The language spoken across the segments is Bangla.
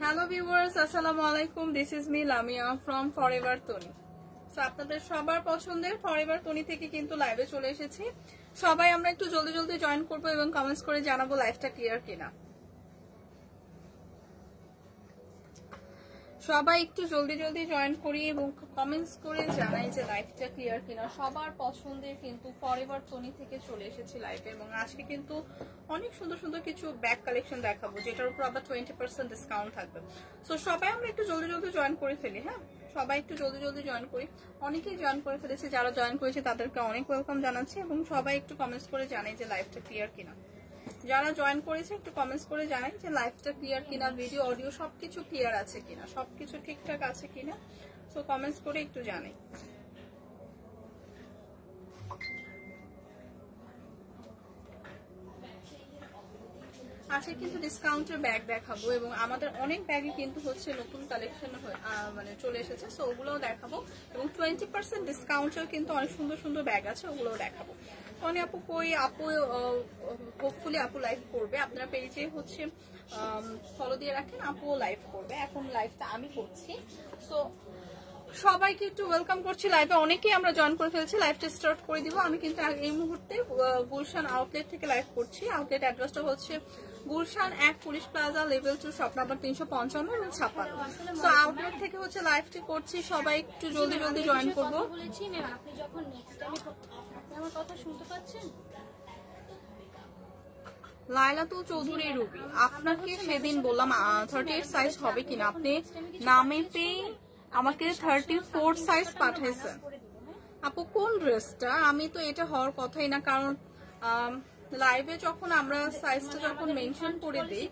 Hello viewers, assalamu alaikum. This is me Lamia from Forever Tony. So আপনাদের সবার পছন্দের Forever Tony থেকে কিন্তু লাইভে চলে এসেছি। সবাই আমরা একটু জলদি জলদি জয়েন করব এবং কমেন্টস করে জানাবো লাইভটা ক্লিয়ার কিনা। সবাই একটু জলদি জলদি জয়েন করি এবং কমেন্টস করে জানাই যে লাইভটা ক্লিয়ার কিনা। সবার পছন্দের কিন্তু ফরএভার টনি থেকে চলে এসেছি লাইভে এবং আজকে কিন্তু অনেক সুন্দর সুন্দর কিছু ব্যাগ কালেকশন দেখাবো যেটার উপর আবার 20% ডিসকাউন্ট থাকবে। সো সবাই আমরা একটু জলদি জলদি জয়েন করে ফেলি। হ্যাঁ, সবাই একটু জলদি জলদি জয়েন করি। অনেকেই জয়েন করে ফেলেছে, যারা জয়েন করেছে তাদেরকে অনেক ওয়েলকাম জানাচ্ছি এবং সবাই একটু কমেন্টস করে জানাই যে লাইভটা ক্লিয়ার কিনা। যারা জয়েন করেছে একটু কমেন্টস করে জানাই যে লাইভটা ক্লিয়ার কিনা, ভিডিও অডিও সবকিছু ক্লিয়ার আছে কিনা, সবকিছু ঠিকঠাক আছে কিনা। সো কমেন্টস করে একটু জানাই। আজকে কিন্তু ডিসকাউন্টের ব্যাগ দেখাবো এবং আমাদের অনেক ব্যাগই কিন্তু হচ্ছে নতুন কালেকশন মানে চলে এসেছে। সো ওগুলোও দেখাবো এবং 20% ডিসকাউন্টেও কিন্তু অনেক সুন্দর সুন্দর ব্যাগ আছে, ওগুলোও দেখাবো। অনেক আপু কই আপু হোপফুলি আপু লাইভ করবে, আপনারা পেজে হচ্ছে ফলো দিয়ে রাখেন, আপুও লাইভ করবে। এখন লাইভটা আমি করছি। সো সবাইকে একটু ওয়েলকাম করছি লাইভে। অনেকেই আমরা জয়েন করে ফেলছি, লাইভটা স্টার্ট করে দিব। আমি কিন্তু এই মুহূর্তে গুলশান আউটলেট থেকে লাইভ করছি। আউটলেট অ্যাড্রেসটা হচ্ছে Gulshan 1 police plaza level 2 shop number 355 এবং 56। সো আউটলেট থেকে হচ্ছে লাইভটি করছি। সবাই একটু জলদি জলদি জয়েন করবো। আপনি যখন নেক্সট টাইম আমার কথা শুনতে পাচ্ছেন? লাইলাতুল চৌধুরী রুবি, আপনাকে সেদিন বললাম 38 সাইজ হবে কিনা, আপনি নামে পেয়ে আমাকে 34 সাইজ পাঠাইছেন। আপু কোন ড্রেসটা? আমি তো এটা হওয়ার কথাই না, কারণ লাইভে যখন আমরা সাইজটা যখন মেনশন করে দিই।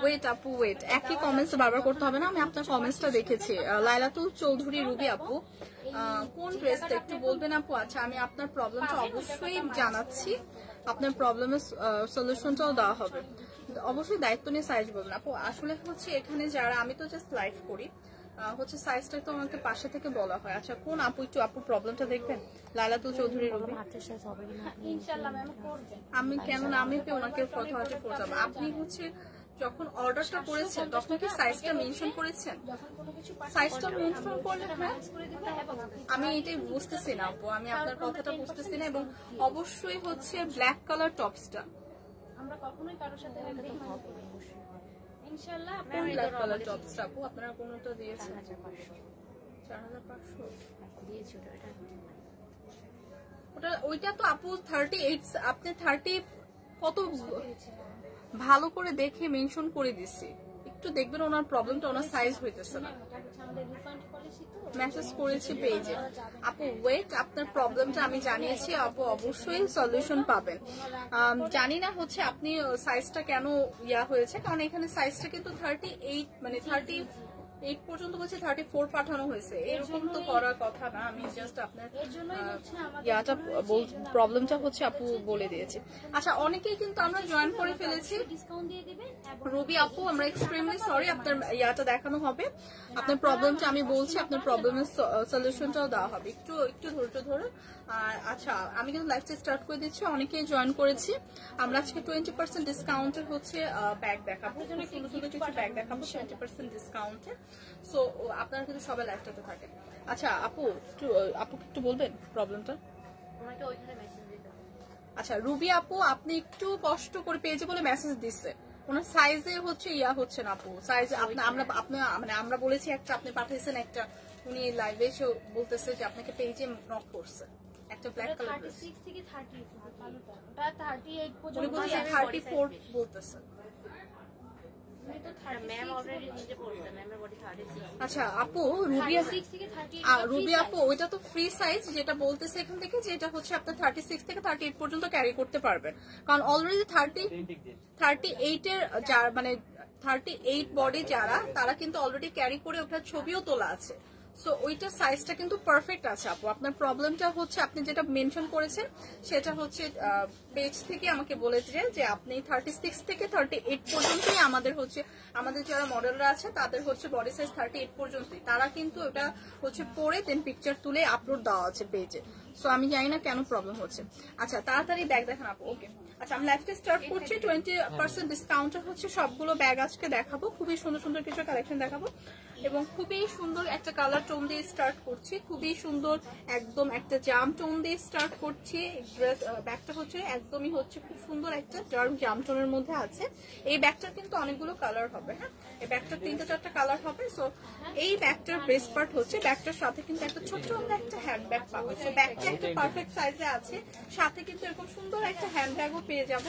ওয়েট আপু ওয়েট, একই কমেন্টস বারবার করতে হবে না, আমি আপনার কমেন্টসটা দেখেছি। লাইলাতুল চৌধুরী রুবি আপু, কোন ড্রেসটা একটু বলবেন আপু? আচ্ছা, আমি আপনার প্রবলেমটা অবশ্যই জানাচ্ছি, আপনার প্রবলেমের সলিউশনটাও দেওয়া হবে। অবশ্যই দায়িত্ব নিয়ে সাইজ বলবেন আপু। আসলে হচ্ছে এখানে যারা, আমি তো জাস্ট লাইভ করি, হচ্ছে সাইজটা তো আমাকে পাশে থেকে বলা হয়। আচ্ছা কোন আপু, একটু আপু প্রবলেমটা দেখবেন। লাইলাতুল চৌধুরী রুবি, আমি কেন নামে পেয়ে ওনাকে কথা হচ্ছে করতাম। আপনি হচ্ছে যখন অর্ডারটা করেছেন তখন কি সাইজটা মেনশন করেছেন? সাইজটা মেনশন করলে আমি এটাই বুঝতেছি না আপু, আমি আপনার কথাটা বুঝতেছি না। এবং অবশ্যই হচ্ছে ব্ল্যাক কালার টপসটা আমরা কখনোই কারোর সাথে ইনশাআল্লাহ আপনারা ব্ল্যাক কালার টপসটা আপু আপনারা কোনটা দিয়েছেন? 4500 দিয়েছি ওইটা তো আপু 38, আপনি 30 কত ভালো করে দেখে মেনশন করে দিছি। একটু দেখবেন ওনার প্রবলেমটা, ওনার সাইজ হইতেছে না। মেসেজ করেছি পেজে। আপু ওয়েট, আপনার প্রবলেমটা আমি জানিয়েছি আপু, অবশ্যই সলিউশন পাবেন। জানি না হচ্ছে আপনি সাইজটা কেন ইয়া হয়েছে, কারণ এখানে সাইজটা কিন্তু 38 মানে 38 পর্যন্ত বলছে, 34 পাঠানো হয়েছে। এরকম তো করার কথা না। আমি জাস্ট আপনার ইয়াটা প্রবলেমটা হচ্ছে আপু বলে দিয়েছি। আচ্ছা, অনেকেই কিন্তু আমরা জয়েন করে ফেলেছি। রবি আপু, আমরা এক্সট্রিমলি সরি, আপনার ইয়াটা দেখানো হবে, আপনার প্রবলেমটা আমি বলছি, আপনার প্রবলেমের সলিউশনটাও দেওয়া হবে। একটু ধৈর্য ধরুন। আর আচ্ছা, আমি কিন্তু লাইভটা স্টার্ট করে দিচ্ছি। অনেকেই জয়েন করেছি। আমরা আজকে 20% ডিসকাউন্টের হচ্ছে ব্যাগ দেখাবো, সুন্দর সুন্দর কিছু ব্যাগ দেখাবো 20% ডিসকাউন্টে। সো আপনারা কিন্তু সবাই লাইভটাতে থাকেন। আচ্ছা আপু একটু বলবেন প্রবলেমটা? আচ্ছা রুবি আপু, আপনি একটু কষ্ট করে পেজে বলে মেসেজ দিচ্ছে, ওনার সাইজে হচ্ছে ইয়া হচ্ছে না আপু। সাইজ আমরা বলেছি একটা, আপনি পাঠিয়েছেন একটা, উনি লাইভে এসে বলতেছে যে আপনাকে পেজে নক করছে একটা ব্ল্যাক কালার 36 থেকে 30 কালোটা 38 পর্যন্ত, উনি বলছে 34 বলতেছে। আচ্ছা আপু রুবি আপু, ওইটা তো ফ্রি সাইজ যেটা বলতেছে এখান থেকে, যেটা হচ্ছে আপনার 36 থেকে 38 পর্যন্ত ক্যারি করতে পারবেন, কারণ অলরেডি 38 এর মানে 38 বডি যারা, তারা কিন্তু অলরেডি ক্যারি করে ওটার ছবিও তোলা আছে। সো ওইটার সাইজটা কিন্তু পারফেক্ট আছে আপু। আপনার প্রবলেমটা হচ্ছে আপনি যেটা মেনশন করেছেন সেটা হচ্ছে পেজ থেকে আমাকে বলেছে যে আপনি 36 থেকে 38 পর্যন্তই আমাদের যারা মডেলরা আছে তাদের হচ্ছে বডি সাইজ 38 পর্যন্তই, তারা কিন্তু ওটা হচ্ছে পরে দেন পিকচার তুলে আপলোড দেওয়া আছে পেজে। সো আমি জানি না কেন প্রবলেম হচ্ছে। আচ্ছা তাড়াতাড়ি ব্যাগ দেখান আপু। ওকে আচ্ছা আমি লাইভটা স্টার্ট করছি। 20% ডিসকাউন্টে হচ্ছে সবগুলো ব্যাগ আজকে দেখাবো, খুবই সুন্দর সুন্দর কিছু কালেকশন দেখাবো এবং খুবই সুন্দর একটা কালার টোন দিয়ে স্টার্ট করছি, খুবই সুন্দর একদম একটা জাম টোন দিয়ে স্টার্ট করছি। ড্রেস ব্যাগটা হচ্ছে একদমই হচ্ছে খুব সুন্দর একটা ডার্ক জাম টোনের মধ্যে আছে। এই ব্যাগটার কিন্তু অনেকগুলো কালার হবে, হ্যাঁ এই ব্যাগটার 3-4টা কালার হবে। সো এই ব্যাগটার বেস্ট পার্ট হচ্ছে ব্যাগটার সাথে কিন্তু একটা ছোট্ট আমরা একটা হ্যান্ড ব্যাগ পাবো। সো ব্যাগটা একটা পারফেক্ট সাইজে আছে, সাথে কিন্তু এরকম সুন্দর একটা হ্যান্ড ব্যাগও পেয়ে যাব,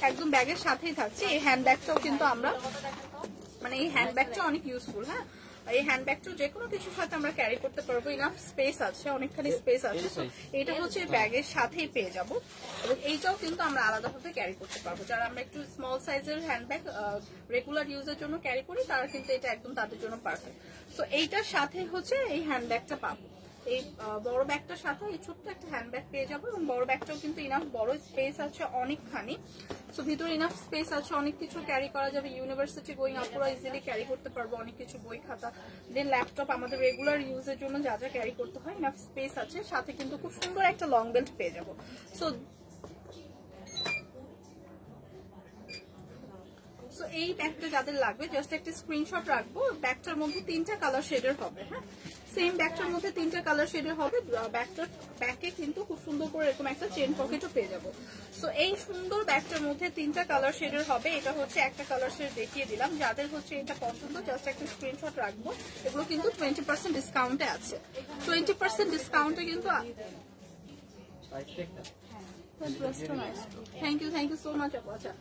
একদম ব্যাগের সাথেই থাকছে। এই হ্যান্ড ব্যাগটাও কিন্তু আমরা মানে এই হ্যান্ড ব্যাগটা অনেক ইউজফুল, হ্যাঁ এই হ্যান্ড ব্যাগটা যে কোনো কিছুর সাথে আমরা ক্যারি করতে পারবো, ইনাফ স্পেস আছে, অনেকখানি স্পেস আছে। তো এটা হচ্ছে ব্যাগের সাথেই পেয়ে যাব এবং এইটাও কিন্তু আমরা আলাদাভাবে ক্যারি করতে পারবো। যারা আমরা একটু স্মল সাইজের হ্যান্ড ব্যাগ রেগুলার ইউজের জন্য ক্যারি করি তারা কিন্তু এটা একদম তাদের জন্য পারফেক্ট। তো এইটার সাথে হচ্ছে এই হ্যান্ড ব্যাগটা পাবো, এই বড় ব্যাগটার সাথে এই ছোট্ট একটা হ্যান্ড ব্যাগ পেয়ে যাবো এবং বড় ব্যাগটাও কিন্তু ইনাফ বড় স্পেস আছে অনেকখানি। সো ভিতরে ইনাফ স্পেস আছে, অনেক কিছু ক্যারি করা যাবে, ইউনিভার্সিটি গোয়িং আপুরা ইজিলি ক্যারি করতে পারবো, অনেক কিছু বই খাতা দেন ল্যাপটপ আমাদের রেগুলার ইউজের জন্য যা যা ক্যারি করতে হয় ইনাফ স্পেস আছে, সাথে কিন্তু খুব সুন্দর একটা লং বেল্ট পেয়ে যাবো। সো এই ব্যাগটা যাদের লাগবে জাস্ট একটা স্ক্রিনশট রাখবো। ব্যাগটার মধ্যে 3টা কালার শেডের হবে, হ্যাঁ সেম ব্যাগটার মধ্যে 3টা কালার শেডের হবে। ব্যাগটার ব্যাগে কিন্তু খুব সুন্দর করে এরকম একটা চেন পকেটও পেয়ে যাবো। সো এই সুন্দর ব্যাগটার মধ্যে 3টা কালার শেডের হবে। এটা হচ্ছে একটা কালার শেড দেখিয়ে দিলাম, যাদের হচ্ছে এটা পছন্দ জাস্ট একটা স্ক্রিনশট রাখবো। এগুলো কিন্তু 20% ডিসকাউন্টে আছে, 20% ডিসকাউন্টে কিন্তু থ্যাংক ইউ সো মাচ আপু। আচ্ছা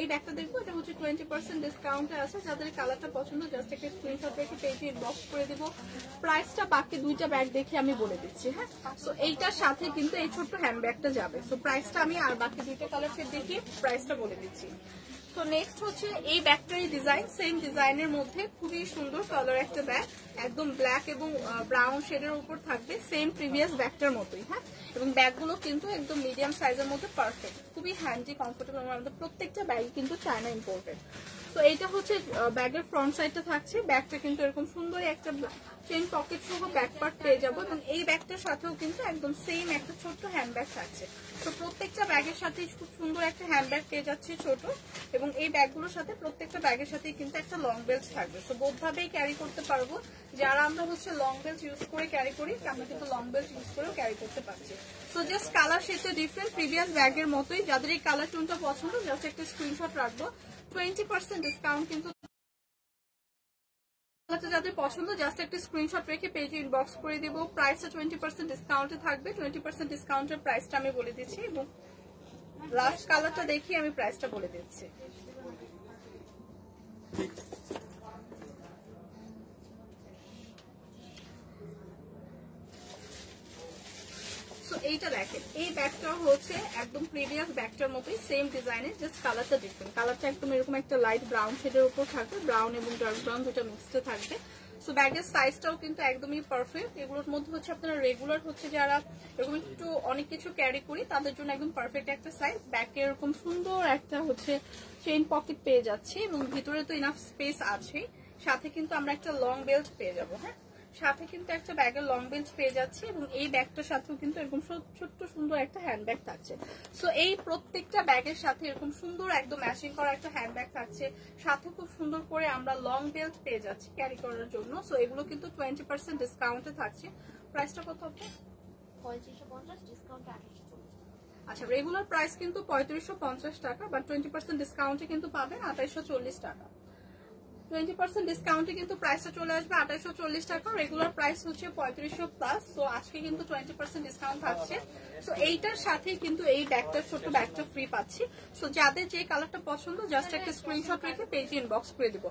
এই ব্যাগটা দেখবো, এটা হচ্ছে 20% ডিসকাউন্টে আছে, যাদের কালারটা পছন্দ জাস্ট একটা স্ক্রিনশট রেখে পেজে ইনবক্স করে দিব। প্রাইসটা বাকি 2টা ব্যাগ দেখে আমি বলে দিচ্ছি, হ্যাঁ সো এইটার সাথে কিন্তু এই ছোট্ট হ্যান্ড ব্যাগটা যাবে। সো প্রাইসটা আমি আর বাকি 2টা কালার সেট দেখিয়ে প্রাইসটা বলে দিচ্ছি। তো নেক্সট হচ্ছে এই ব্যাগটারই ডিজাইন, সেম ডিজাইনের মধ্যে খুবই সুন্দর কালার একটা ব্যাগ, একদম ব্ল্যাক এবং ব্রাউন শেডের উপর থাকবে, সেম প্রিভিয়াস ব্যাগটার মতোই, হ্যাঁ এবং ব্যাগগুলো কিন্তু একদম মিডিয়াম সাইজের মধ্যে পারফেক্ট, খুবই হ্যান্ডি কমফোর্টেবল। আমাদের প্রত্যেকটা ব্যাগ কিন্তু চায়না ইম্পোর্টেড। তো এইটা হচ্ছে ব্যাগের ফ্রন্ট সাইডটা থাকছে, ব্যাগটা কিন্তু এরকম সুন্দর একটা চেন পকেট সহ ব্যাক পার্ট পেয়ে যাবো এবং এই ব্যাগটার সাথেও কিন্তু একদম সেম একটা ছোট্ট হ্যান্ড ব্যাগ থাকছে। তো প্রত্যেকটা ব্যাগের সাথে খুব সুন্দর একটা হ্যান্ড ব্যাগ পেয়ে যাচ্ছে ছোট, এবং এই ব্যাগগুলোর সাথে প্রত্যেকটা ব্যাগের সাথে কিন্তু একটা লং বেল্ট থাকবে। তো বোথ ভাবেই ক্যারি করতে পারবো, যারা আমরা হচ্ছে লং বেল্ট ইউজ করে ক্যারি করি আমরা কিন্তু লং বেল্ট ইউজ করেও ক্যারি করতে পারছি। সো জাস্ট কালার শেডটা ডিফারেন্ট প্রিভিয়াস ব্যাগের মতোই, যাদের এই কালার টোনটা পছন্দ জাস্ট একটা স্ক্রিনশট রাখবো। 20% ডিসকাউন্ট কিন্তু যাদের পছন্দ জাস্ট একটা স্ক্রিনশট রেখে পেজে ইনবক্স করে দিব। প্রাইসটা 20% ডিসকাউন্টে থাকবে, 20% ডিসকাউন্টের প্রাইসটা আমি বলে দিচ্ছি এবং লাস্ট কালারটা দেখি আমি প্রাইসটা বলে দিচ্ছি। এইটা দেখেন, এই ব্যাগটা হচ্ছে একদম প্রিভিয়াস ব্যাগটার মতোই সেম ডিজাইনের, জাস্ট কালারটা ডিফারেন্ট। কালারটা একদম এরকম একটা লাইট ব্রাউন শেডের উপর থাকবে, ব্রাউন এবং ডার্ক ব্রাউন দুটো মিক্সড থাকবে। সো ব্যাগের সাইজটাও কিন্তু একদমই পারফেক্ট। এগুলোর মধ্যে হচ্ছে আপনারা রেগুলার হচ্ছে যারা এরকম একটু অনেক কিছু ক্যারি করি তাদের জন্য একদম পারফেক্ট একটা সাইজ। ব্যাগে এরকম সুন্দর একটা হচ্ছে চেইন পকেট পেয়ে যাচ্ছে এবং ভিতরে তো ইনাফ স্পেস আছে, সাথে কিন্তু আমরা একটা লং বেল্ট পেয়ে যাবো, হ্যাঁ সাথে কিন্তু একটা ব্যাগের লং বেল্ট পেয়ে যাচ্ছে এবং এই ব্যাগটার সাথেও কিন্তু এরকম ছোট্ট সুন্দর একটা হ্যান্ড ব্যাগ থাকছে। সো এই প্রত্যেকটা ব্যাগের সাথে এরকম সুন্দর একদম ম্যাচিং করা একটা হ্যান্ড ব্যাগ থাকছে, সাথে খুব সুন্দর করে আমরা লং বেল্ট পেয়ে যাচ্ছি ক্যারি করার জন্য। সো এগুলো কিন্তু 20% ডিসকাউন্টে থাকছে। প্রাইসটা কত হবে? 3550, ডিসকাউন্ট 2840। আচ্ছা রেগুলার প্রাইস কিন্তু 3550 টাকা, বাট 20% ডিসকাউন্টে কিন্তু পাবেন 2840 টাকা। 20% ডিসকাউন্টে কিন্তু প্রাইসটা চলে আসবে 2840 টাকা, রেগুলার প্রাইস হচ্ছে 3500 প্লাস। সো আজকে কিন্তু 20% ডিসকাউন্ট থাকছে। সো এইটার সাথে কিন্তু এই ব্যাগটা ছোট ব্যাগটা ফ্রি পাচ্ছি। সো যাদের যে কালারটা পছন্দ জাস্ট একটা স্ক্রিনশট রেখে পেজে ইনবক্স করে দিব।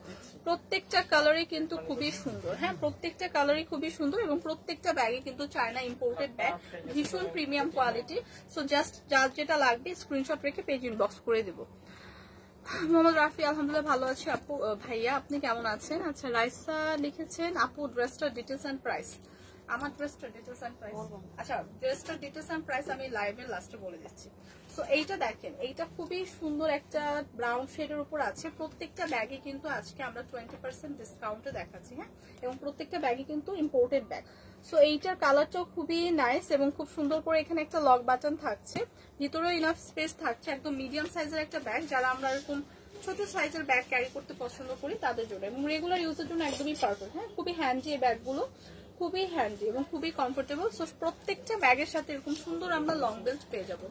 প্রত্যেকটা কালারই কিন্তু খুবই সুন্দর, হ্যাঁ প্রত্যেকটা কালারই খুবই সুন্দর এবং প্রত্যেকটা ব্যাগে কিন্তু চায়না ইম্পোর্টেড ব্যাগ, ভীষণ প্রিমিয়াম কোয়ালিটি। সো জাস্ট যার যেটা লাগবে স্ক্রিনশট রেখে পেজ ইনবক্স করে দিব। মোহাম্মদ রাফি আলহামদুলিল্লাহ ভালো আছি আপু। ভাইয়া আপনি কেমন আছেন? আচ্ছা রাইসা লিখেছেন আপু ড্রেসটার ডিটেলস এন্ড প্রাইস। আমার ড্রেসটার ডিটেলস এন্ড প্রাইস, আচ্ছা ড্রেসটার ডিটেলস এন্ড প্রাইস আমি লাইভের লাস্টে বলে দিচ্ছি। সো এইটা দেখেন, এইটা খুবই সুন্দর একটা ব্রাউন শেডের উপর আছে। প্রত্যেকটা ব্যাগে কিন্তু আজকে আমরা 20% ডিসকাউন্টে দেখাচ্ছি, হ্যাঁ, এবং প্রত্যেকটা ব্যাগে কিন্তু ইম্পোর্টেড ব্যাগ। সো এইটার কালারটাও খুবই নাইস এবং খুব সুন্দর করে এখানে একটা লক বাটন থাকছে, ভিতরেও ইনাফ স্পেস থাকছে। একদম মিডিয়াম সাইজের একটা ব্যাগ, যারা আমরা এরকম ছোট সাইজের ব্যাগ ক্যারি করতে পছন্দ করি তাদের জন্য, এবং রেগুলার ইউজের জন্য একদমই পারফেক্ট। হ্যাঁ, খুবই হ্যান্ডি এই ব্যাগগুলো, খুবই হ্যান্ডি এবং খুবই কমফোর্টেবল। সো প্রত্যেকটা ব্যাগের সাথে এরকম সুন্দর আমরা লং বেল্ট পেয়ে যাব,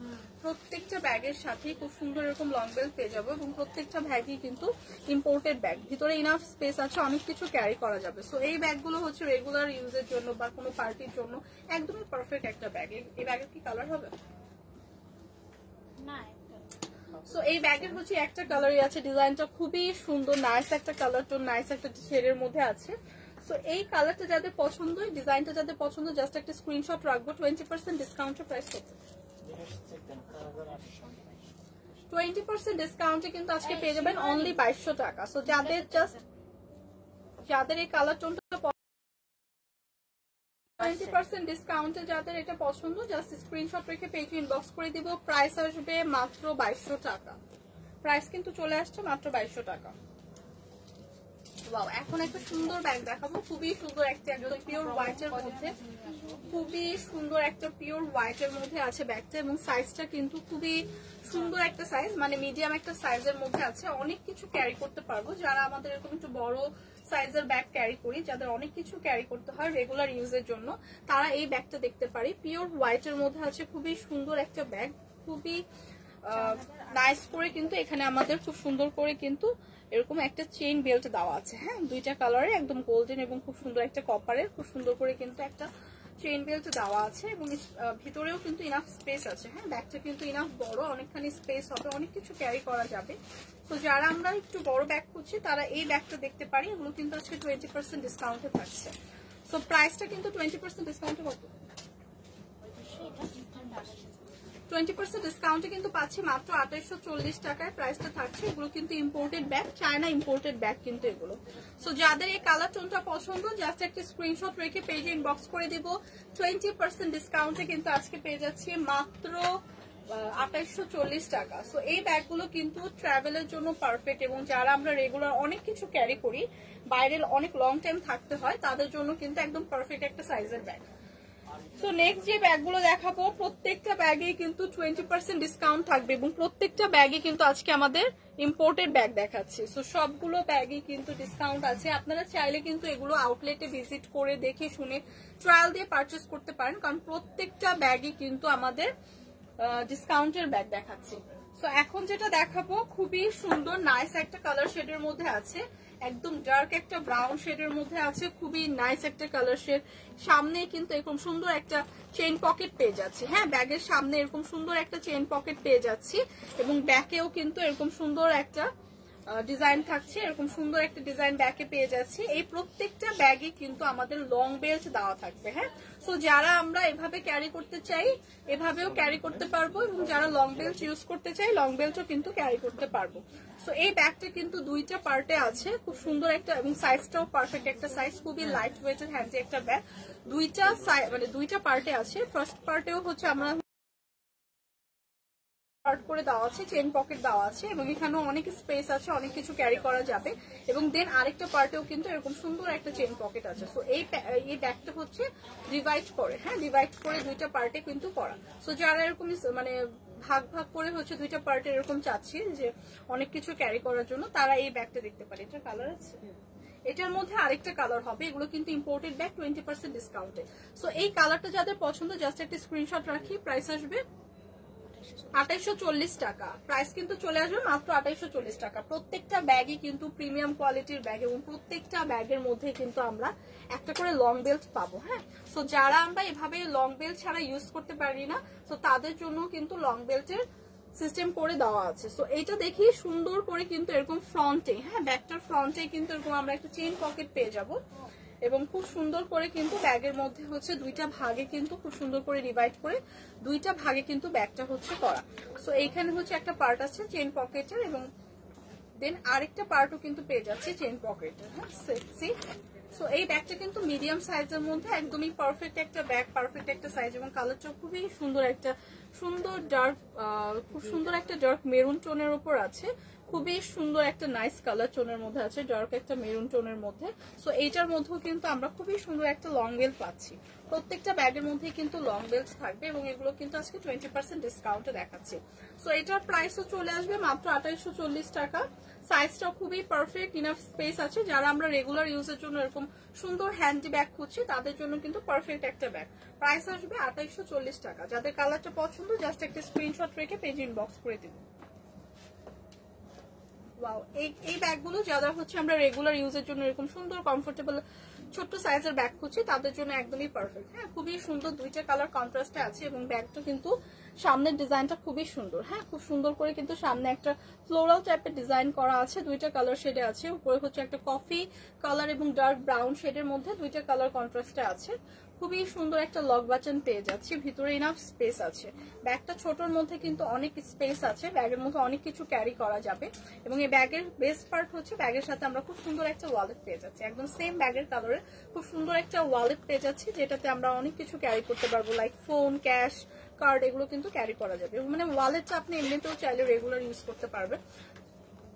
প্রত্যেকটা ব্যাগের সাথে খুব সুন্দর এরকম লং বেল্ট পেয়ে যাবো, এবং প্রত্যেকটা ব্যাগই কিন্তু ইম্পোর্টেড ব্যাগ, ভিতরে ইনাফ স্পেস আছে, অনেক কিছু ক্যারি করা যাবে। সো এই ব্যাগগুলো হচ্ছে রেগুলার ইউজের জন্য বা কোনো পার্টির জন্য একদমই পারফেক্ট একটা ব্যাগ। এই ব্যাগের কি কালার হবে? না, সো এই ব্যাগের হচ্ছে একটা কালারই আছে, ডিজাইনটা খুবই সুন্দর, নাইস একটা কালার টোন, নাইস একটা শেডের মধ্যে আছে। সো এই কালারটা যাদের পছন্দ, ডিজাইনটা যাদের পছন্দ, জাস্ট একটা স্ক্রিনশট রাখবো। 20% ডিসকাউন্টের প্রাইস কত? 20% ডিসকাউন্টে কিন্তু আজকে পেয়ে যাবেন অনলি 2200 টাকা। সো যাদের এই কালার টোনটা 20% ডিসকাউন্টে যাদের এটা পছন্দ, জাস্ট স্ক্রিনশট রেখে পেজে ইনবক্স করে দিব। প্রাইস আসবে মাত্র 2200 টাকা। প্রাইস কিন্তু চলে আসছে মাত্র 2200 টাকা। ওয়াও, এখন একটা সুন্দর ব্যাগ দেখাবো, খুবই সুন্দর একটা, একদম পিওর হোয়াইটের মধ্যে, খুবই সুন্দর একটা পিওর হোয়াইটের মধ্যে আছে ব্যাগটা, এবং সাইজটা কিন্তু খুবই সুন্দর একটা সাইজ, মানে মিডিয়াম একটা সাইজের মধ্যে আছে। অনেক কিছু ক্যারি করতে পারবো, যারা আমাদের এরকম একটু বড় সাইজের ব্যাগ ক্যারি করি, যাদের অনেক কিছু ক্যারি করতে হয় রেগুলার ইউজের জন্য, তারা এই ব্যাগটা দেখতে পারি। পিওর হোয়াইটের মধ্যে আছে, খুবই সুন্দর একটা ব্যাগ, খুবই নাইস করে কিন্তু এখানে আমাদের খুব সুন্দর করে কিন্তু এরকম একটা চেইন বেল্ট দেওয়া আছে। হ্যাঁ, দুইটা কালারে, একদম গোল্ডেন এবং খুব সুন্দর একটা কপারের, খুব সুন্দর করে কিন্তু একটা চেইন বেল্ট দেওয়া আছে, এবং ভিতরেও কিন্তু ইনাফ স্পেস আছে। হ্যাঁ, ব্যাগটা কিন্তু ইনাফ বড়, অনেকখানি স্পেস হবে, অনেক কিছু ক্যারি করা যাবে। তো যারা আমরা একটু বড় ব্যাগ খুঁজছি তারা এই ব্যাগটা দেখতে পারি, এগুলো কিন্তু আজকে 20% ডিসকাউন্টে থাকছে। সো প্রাইসটা কিন্তু 20% ডিসকাউন্টে কত? 20% ডিসকাউন্টে কিন্তু পাচ্ছি মাত্র 2840 টাকায় প্রাইসটা থাকছে। এগুলো কিন্তু imported bag, China imported bag কিন্তু এগুলো। সো যাদের এই কালার টোনটা পছন্দ, জাস্ট একটা স্ক্রিনশট রেখে পেজে ইনবক্স করে দিব। 20% ডিসকাউন্টে কিন্তু আজকে পেয়ে যাচ্ছি মাত্র 2840 টাকা। সো এই ব্যাগগুলো কিন্তু ট্রাভেলের জন্য পারফেক্ট, এবং যারা আমরা রেগুলার অনেক কিছু ক্যারি করি, বাইরে অনেক লং টাইম থাকতে হয়, তাদের জন্য কিন্তু একদম পারফেক্ট একটা সাইজের ব্যাগ। সো নেক্সট যে ব্যাগগুলো দেখাবো, প্রত্যেকটা ব্যাগে কিন্তু 20% ডিসকাউন্ট থাকবে, এবং প্রত্যেকটা ব্যাগে কিন্তু আজকে আমাদের ইম্পোর্টেড ব্যাগ দেখাচ্ছি। সো সবগুলো ব্যাগে কিন্তু ডিসকাউন্ট আছে। আপনারা চাইলে কিন্তু এগুলো আউটলেটে ভিজিট করে দেখে শুনে ট্রায়াল দিয়ে পারচেস করতে পারেন, কারণ প্রত্যেকটা ব্যাগই কিন্তু আমাদের ডিসকাউন্টের ব্যাগ দেখাচ্ছি। সো এখন যেটা দেখাবো খুবই সুন্দর নাইস একটা কালার শেডের মধ্যে আছে, একদম ডার্ক একটা ব্রাউন শেডের মধ্যে আছে, খুবই নাইস একটা কালার শেড। সামনে কিন্তু এরকম সুন্দর একটা চেইন পকেট পেয়ে যাচ্ছি। হ্যাঁ, ব্যাগের সামনে এরকম সুন্দর একটা চেইন পকেট পেয়ে যাচ্ছি, এবং ব্যাকেও কিন্তু এরকম সুন্দর একটা ডিজাইন থাকছে, এরকম সুন্দর একটা ডিজাইন ব্যাকে পেয়ে যাচ্ছি। এই প্রত্যেকটা ব্যাগে কিন্তু আমাদের লং বেল্ট দেওয়া থাকবে। হ্যাঁ, সো যারা আমরা এভাবে ক্যারি করতে চাই এভাবেও ক্যারি করতে পারবো, এবং যারা লং বেল্ট ইউজ করতে চাই লং বেল্টও কিন্তু ক্যারি করতে পারবো। সো এই ব্যাগটা কিন্তু দুইটা পার্টে আছে, খুব সুন্দর একটা, এবং সাইজটাও পারফেক্ট একটা সাইজ, খুবই লাইট ওয়েটের হ্যান্ডি একটা ব্যাগ। দুইটা পার্টে আছে। ফার্স্ট পার্টেও হচ্ছে আমরা পার্ট করে দেওয়া আছে, চেইন পকেট দেওয়া আছে, এবং এখানেও অনেক স্পেস আছে, অনেক কিছু ক্যারি করা যাবে, এবং দেন আরেকটা পার্টেও কিন্তু এরকম সুন্দর একটা চেইন পকেট আছে। সো এই ব্যাগটা হচ্ছে ডিভাইড করে, হ্যাঁ, ডিভাইড করে দুইটা পার্টে কিন্তু করা। সো যারা এরকম মানে ভাগ ভাগ করে হচ্ছে দুইটা পার্টে এরকম চাচ্ছি যে অনেক কিছু ক্যারি করার জন্য, তারা এই ব্যাগটা দেখতে পারে। এটা কালার আছে, এটার মধ্যে আরেকটা কালার হবে। এগুলো কিন্তু ইম্পোর্টেড ব্যাগ 20% ডিসকাউন্টে। সো এই কালারটা যাদের পছন্দ, জাস্ট একটা স্ক্রিনশট রাখি। প্রাইস আসবে 2840 টাকা। প্রাইস কিন্তু চলে আসবে মাত্র 2840 টাকা। প্রত্যেকটা ব্যাগই কিন্তু প্রিমিয়াম কোয়ালিটির ব্যাগ, এবং প্রত্যেকটা ব্যাগের মধ্যে কিন্তু আমরা একটা করে লং বেল্ট পাবো। হ্যাঁ, সো যারা আমরা এভাবে লং বেল্ট ছাড়া ইউজ করতে পারি না, তো তাদের জন্য কিন্তু লং বেল্টের সিস্টেম করে দেওয়া আছে। সো এইটা দেখি সুন্দর করে কিন্তু এরকম ফ্রন্টে, হ্যাঁ, ব্যাগটার ফ্রন্টে কিন্তু এরকম আমরা একটা চেইন পকেট পেয়ে যাবো, এবং খুব সুন্দর করে কিন্তু ব্যাগের মধ্যে হচ্ছে দুইটা ভাগে কিন্তু খুব সুন্দর করে ডিভাইড করে দুইটা ভাগে কিন্তু ব্যাগটা হচ্ছে করা। সো এইখানে হচ্ছে একটা পার্ট আছে চেইন পকেটের, এবং দেন আরেকটা পার্টও কিন্তু পেয়ে যাচ্ছে চেইন পকেটের। হ্যাঁ, সেক্সি। সো এই ব্যাগটা কিন্তু মিডিয়াম সাইজের মধ্যে একদমই পারফেক্ট একটা ব্যাগ, পারফেক্ট একটা সাইজ, এবং কালারটা খুবই সুন্দর, একটা সুন্দর ডার্ক, খুব সুন্দর একটা ডার্ক মেরুন টোনের উপর আছে। খুবই সুন্দর একটা নাইস কালার টোনের মধ্যে আছে, ডার্ক একটা মেরুন টোনের মধ্যে। সো এইটার মধ্যেও কিন্তু আমরা খুবই সুন্দর একটা লং বেল্ট পাচ্ছি। প্রত্যেকটা ব্যাগের মধ্যেই কিন্তু লং বেল্ট থাকবে, এবং এগুলো কিন্তু আজকে 20% ডিসকাউন্টে দেখাচ্ছি। সো এটার প্রাইসও চলে আসবে মাত্র 2840 টাকা। সাইজটা খুবই পারফেক্ট, ইনাফ স্পেস আছে। যারা আমরা রেগুলার ইউজের জন্য এরকম সুন্দর হ্যান্ডি ব্যাগ খুঁজছি তাদের জন্য কিন্তু পারফেক্ট একটা ব্যাগ। প্রাইস আসবে 2840 টাকা। যাদের কালারটা পছন্দ জাস্ট একটা স্ক্রিনশট রেখে পেজ ইনবক্স করে দিন। ওয়াও, এই ব্যাগগুলো যারা হচ্ছে আমরা রেগুলার ইউজের জন্য এরকম সুন্দর কমফোর্টেবল ছোট্ট সাইজের ব্যাগ খুঁজছি তাদের জন্য একদমই পারফেক্ট। হ্যাঁ, খুবই সুন্দর, দুইটা কালার কন্ট্রাস্টে আছে, এবং ব্যাগটা কিন্তু সামনের ডিজাইনটা খুবই সুন্দর। হ্যাঁ, খুব সুন্দর করে কিন্তু সামনে একটা ফ্লোরাল টাইপের ডিজাইন করা আছে, দুইটা কালার শেডে আছে। উপরে হচ্ছে একটা কফি কালার এবং ডার্ক ব্রাউন শেডের মধ্যে দুইটা কালার কন্ট্রাস্টে আছে। খুবই সুন্দর একটা লক বাটন পেয়ে যাচ্ছি, ভিতরে ইনাফ স্পেস আছে। ব্যাগটা ছোটর মধ্যে কিন্তু অনেক স্পেস আছে, ব্যাগের মধ্যে অনেক কিছু ক্যারি করা যাবে। এবং এই ব্যাগের বেস্ট পার্ট হচ্ছে ব্যাগের সাথে আমরা খুব সুন্দর একটা ওয়ালেট পেয়ে যাচ্ছি, একদম সেম ব্যাগের কালারে খুব সুন্দর একটা ওয়ালেট পেয়ে যাচ্ছি, যেটাতে আমরা অনেক কিছু ক্যারি করতে পারবো, লাইক ফোন, ক্যাশ, কার্ড, এগুলো কিন্তু ক্যারি করা যাবে। মানে ওয়ালেটটা আপনি এমনিতেও চাইলে রেগুলার ইউজ করতে পারবেন।